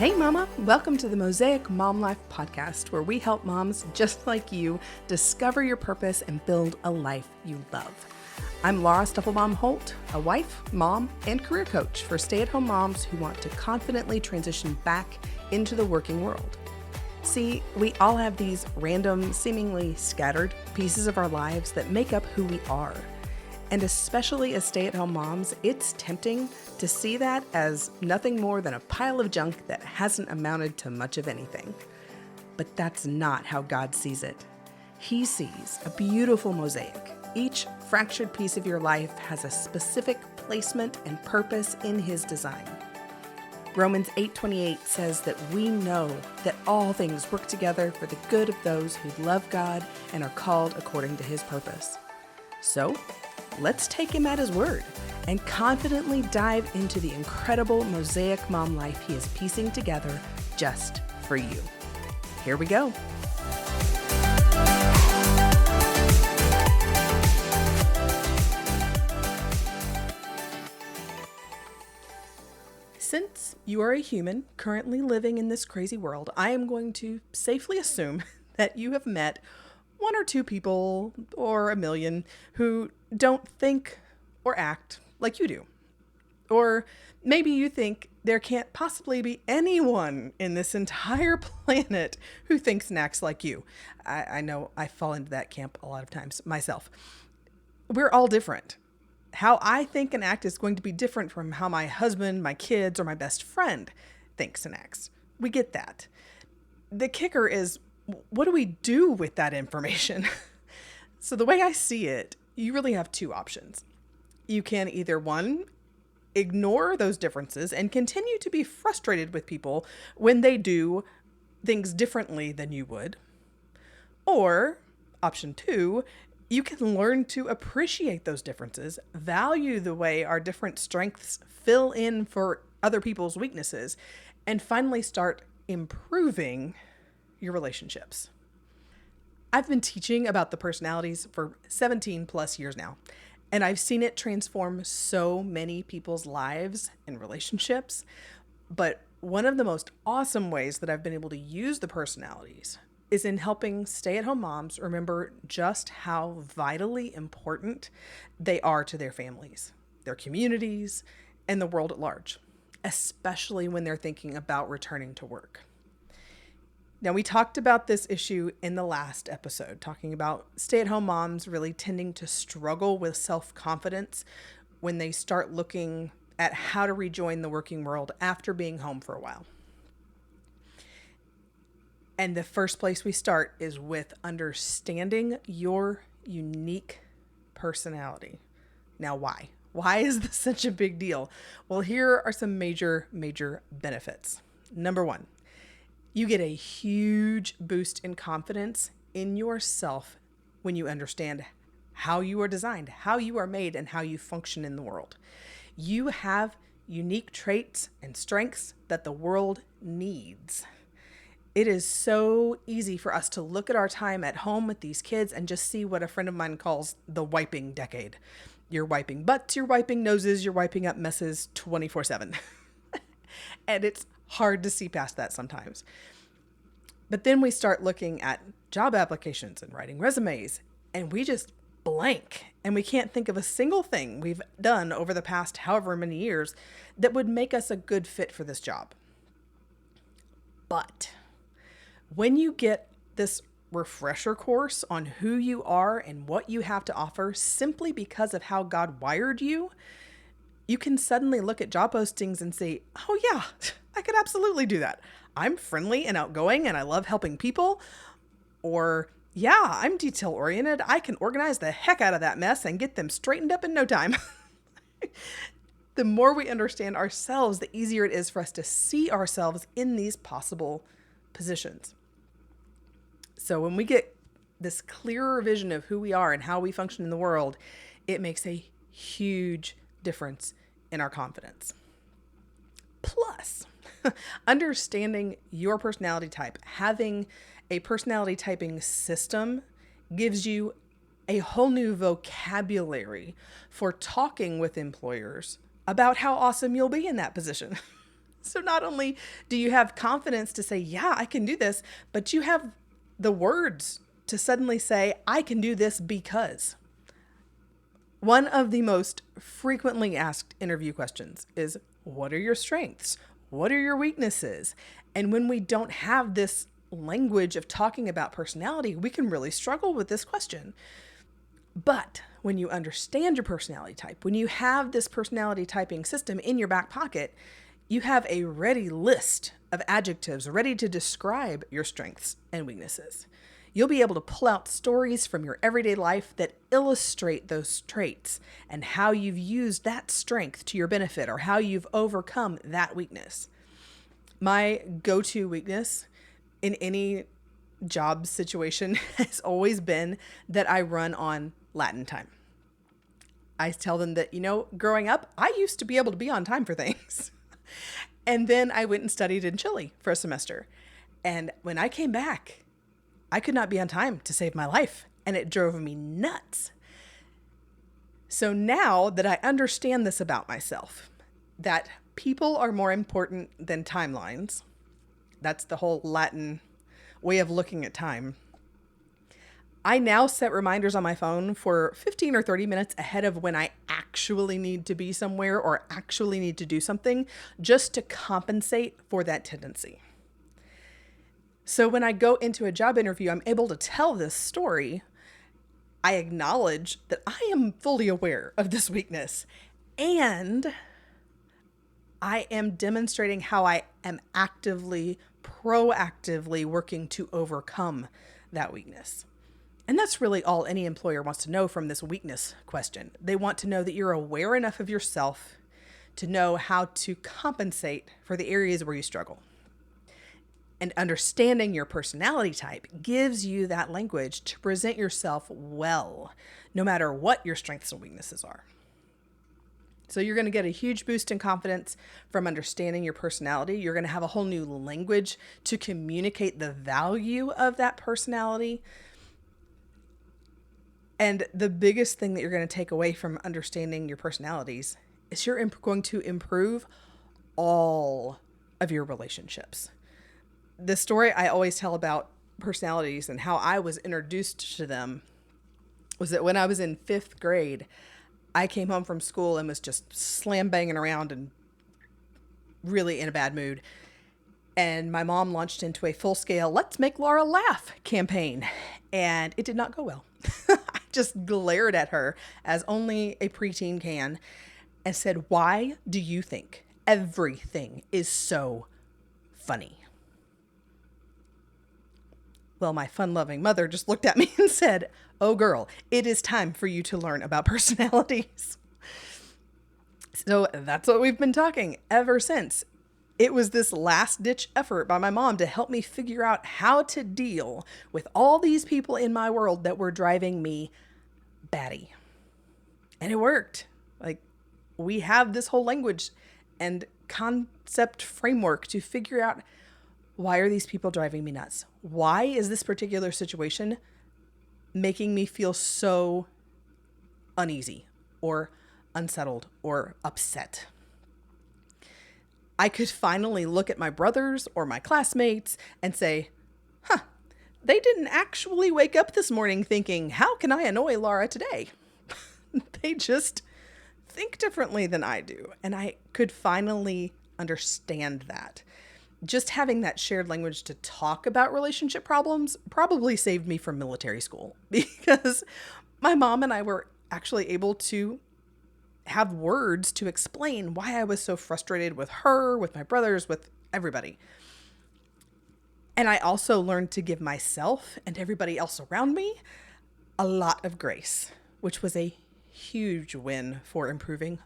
Hey mama, welcome to the Mosaic Mom Life podcast, where we help moms just like you discover your purpose and build a life you love. I'm Laura Stuffelbaum-Holt, a wife, mom, and career coach for stay-at-home moms who want to confidently transition back into the working world. See, we all have these random, seemingly scattered pieces of our lives that make up who we are. And especially as stay-at-home moms, it's tempting to see that as nothing more than a pile of junk that hasn't amounted to much of anything. But that's not how God sees it. He sees a beautiful mosaic. Each fractured piece of your life has a specific placement and purpose in His design. Romans 8:28 says that we know that all things work together for the good of those who love God and are called according to His purpose. So, let's take Him at His word and confidently dive into the incredible Mosaic Mom life He is piecing together just for you. Here we go. Since you are a human currently living in this crazy world, I am going to safely assume that you have met one or two people or a million who don't think or act like you do. Or maybe you think there can't possibly be anyone in this entire planet who thinks and acts like you. I know I fall into that camp a lot of times myself. We're all different. How I think and act is going to be different from how my husband, my kids, or my best friend thinks and acts. We get that. The kicker is, what do we do with that information? So the way I see it, you really have two options. You can either, one, ignore those differences and continue to be frustrated with people when they do things differently than you would. Or, option two, you can learn to appreciate those differences, value the way our different strengths fill in for other people's weaknesses, and finally start improving your relationships. I've been teaching about the personalities for 17 plus years now, and I've seen it transform so many people's lives and relationships. But one of the most awesome ways that I've been able to use the personalities is in helping stay-at-home moms remember just how vitally important they are to their families, their communities, and the world at large, especially when they're thinking about returning to work. Now, we talked about this issue in the last episode, talking about stay-at-home moms really tending to struggle with self-confidence when they start looking at how to rejoin the working world after being home for a while. And the first place we start is with understanding your unique personality. Now, why? Why is this such a big deal? Well, here are some major benefits. Number one, you get a huge boost in confidence in yourself when you understand how you are designed, how you are made, and how you function in the world. You have unique traits and strengths that the world needs. It is so easy for us to look at our time at home with these kids and just see what a friend of mine calls the wiping decade. You're wiping butts, you're wiping noses, you're wiping up messes 24/7. And it's hard to see past that sometimes. But then we start looking at job applications and writing resumes, and we just blank. And we can't think of a single thing we've done over the past however many years that would make us a good fit for this job. But when you get this refresher course on who you are and what you have to offer simply because of how God wired you, you can suddenly look at job postings and say, oh yeah, I could absolutely do that. I'm friendly and outgoing and I love helping people. Or yeah, I'm detail oriented. I can organize the heck out of that mess and get them straightened up in no time. The more we understand ourselves, the easier it is for us to see ourselves in these possible positions. So when we get this clearer vision of who we are and how we function in the world, it makes a huge difference in our confidence. Plus, understanding your personality type, having a personality typing system gives you a whole new vocabulary for talking with employers about how awesome you'll be in that position. So not only do you have confidence to say, yeah, I can do this, but you have the words to suddenly say, I can do this because. One of the most frequently asked interview questions is, what are your strengths? What are your weaknesses? And when we don't have this language of talking about personality, we can really struggle with this question. But when you understand your personality type, when you have this personality typing system in your back pocket, you have a ready list of adjectives ready to describe your strengths and weaknesses. You'll be able to pull out stories from your everyday life that illustrate those traits and how you've used that strength to your benefit or how you've overcome that weakness. My go-to weakness in any job situation has always been that I run on Latin time. I tell them that, growing up, I used to be able to be on time for things. And then I went and studied in Chile for a semester. And when I came back, I could not be on time to save my life. And it drove me nuts. So now that I understand this about myself, that people are more important than timelines, that's the whole Latin way of looking at time. I now set reminders on my phone for 15 or 30 minutes ahead of when I actually need to be somewhere or actually need to do something, just to compensate for that tendency. So when I go into a job interview, I'm able to tell this story. I acknowledge that I am fully aware of this weakness, and I am demonstrating how I am proactively working to overcome that weakness. And that's really all any employer wants to know from this weakness question. They want to know that you're aware enough of yourself to know how to compensate for the areas where you struggle. And understanding your personality type gives you that language to present yourself well, no matter what your strengths and weaknesses are. So you're going to get a huge boost in confidence from understanding your personality. You're going to have a whole new language to communicate the value of that personality. And the biggest thing that you're going to take away from understanding your personalities is you're going to improve all of your relationships. The story I always tell about personalities and how I was introduced to them was that when I was in 5th grade, I came home from school and was just slam banging around and really in a bad mood. And my mom launched into a full-scale "Let's Make Laura Laugh" campaign, and it did not go well. I just glared at her as only a preteen can and said, "Why do you think everything is so funny?" Well, my fun-loving mother just looked at me and said, "Oh, girl, it is time for you to learn about personalities." So that's what we've been talking ever since. It was this last-ditch effort by my mom to help me figure out how to deal with all these people in my world that were driving me batty. And it worked. We have this whole language and concept framework to figure out, why are these people driving me nuts? Why is this particular situation making me feel so uneasy or unsettled or upset? I could finally look at my brothers or my classmates and say, they didn't actually wake up this morning thinking, how can I annoy Laura today? They just think differently than I do. And I could finally understand that. Just having that shared language to talk about relationship problems probably saved me from military school, because my mom and I were actually able to have words to explain why I was so frustrated with her, with my brothers, with everybody. And I also learned to give myself and everybody else around me a lot of grace, which was a huge win for improving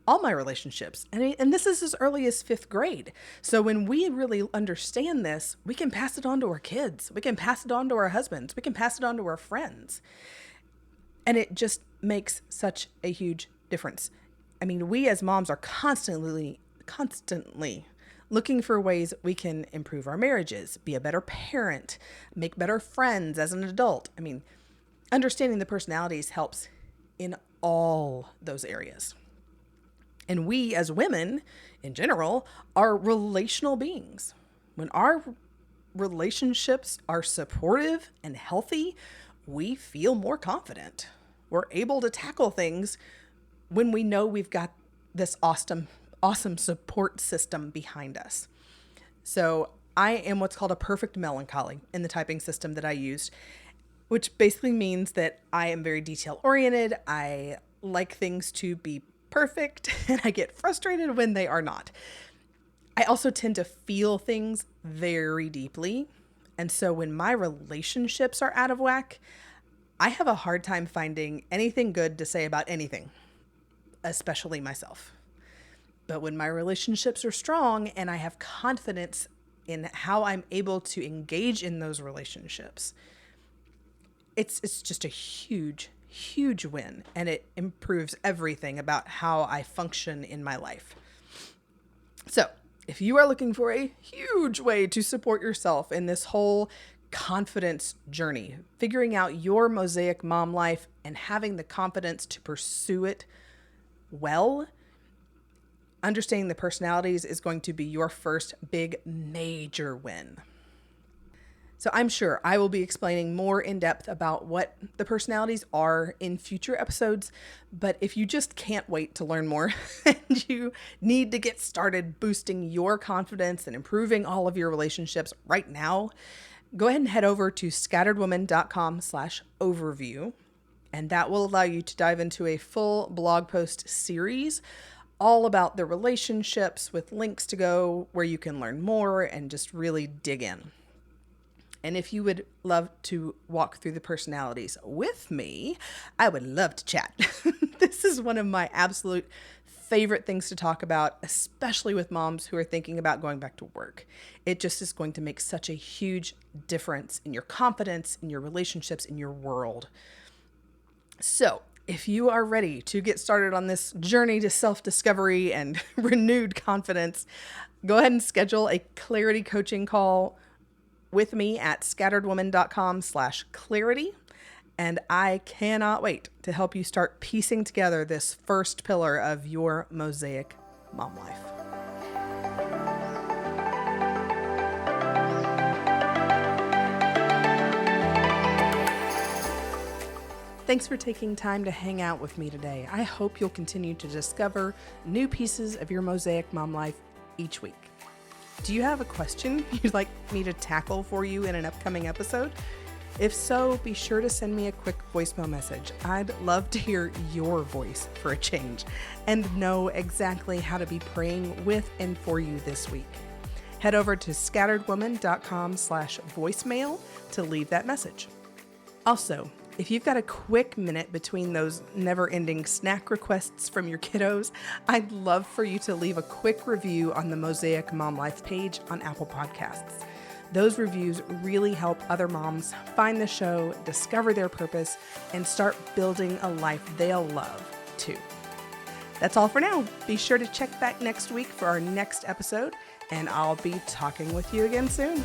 all my relationships. And this is as early as 5th grade. So when we really understand this, we can pass it on to our kids. We can pass it on to our husbands. We can pass it on to our friends. And it just makes such a huge difference. I mean, we as moms are constantly looking for ways we can improve our marriages, be a better parent, make better friends as an adult. I mean, understanding the personalities helps in all those areas. And we as women in general are relational beings. When our relationships are supportive and healthy, we feel more confident. We're able to tackle things when we know we've got this awesome support system behind us. So I am what's called a perfect melancholy in the typing system that I used, which basically means that I am very detail oriented. I like things to be perfect, and I get frustrated when they are not. I also tend to feel things very deeply. And so when my relationships are out of whack, I have a hard time finding anything good to say about anything, especially myself. But when my relationships are strong and I have confidence in how I'm able to engage in those relationships, it's just a huge win, and it improves everything about how I function in my life. So if you are looking for a huge way to support yourself in this whole confidence journey, figuring out your Mosaic mom life and having the confidence to pursue it well, understanding the personalities is going to be your first big major win. So I'm sure I will be explaining more in depth about what the personalities are in future episodes. But if you just can't wait to learn more and you need to get started boosting your confidence and improving all of your relationships right now, go ahead and head over to scatteredwoman.com/overview. And that will allow you to dive into a full blog post series all about the relationships with links to go where you can learn more and just really dig in. And if you would love to walk through the personalities with me, I would love to chat. This is one of my absolute favorite things to talk about, especially with moms who are thinking about going back to work. It just is going to make such a huge difference in your confidence, in your relationships, in your world. So if you are ready to get started on this journey to self-discovery and renewed confidence, go ahead and schedule a clarity coaching call with me at scatteredwoman.com/clarity. And I cannot wait to help you start piecing together this first pillar of your Mosaic mom life. Thanks for taking time to hang out with me today. I hope you'll continue to discover new pieces of your Mosaic mom life each week. Do you have a question you'd like me to tackle for you in an upcoming episode? If so, be sure to send me a quick voicemail message. I'd love to hear your voice for a change and know exactly how to be praying with and for you this week. Head over to scatteredwoman.com/voicemail to leave that message. Also, if you've got a quick minute between those never-ending snack requests from your kiddos, I'd love for you to leave a quick review on the Mosaic Mom Life page on Apple Podcasts. Those reviews really help other moms find the show, discover their purpose, and start building a life they'll love too. That's all for now. Be sure to check back next week for our next episode, and I'll be talking with you again soon.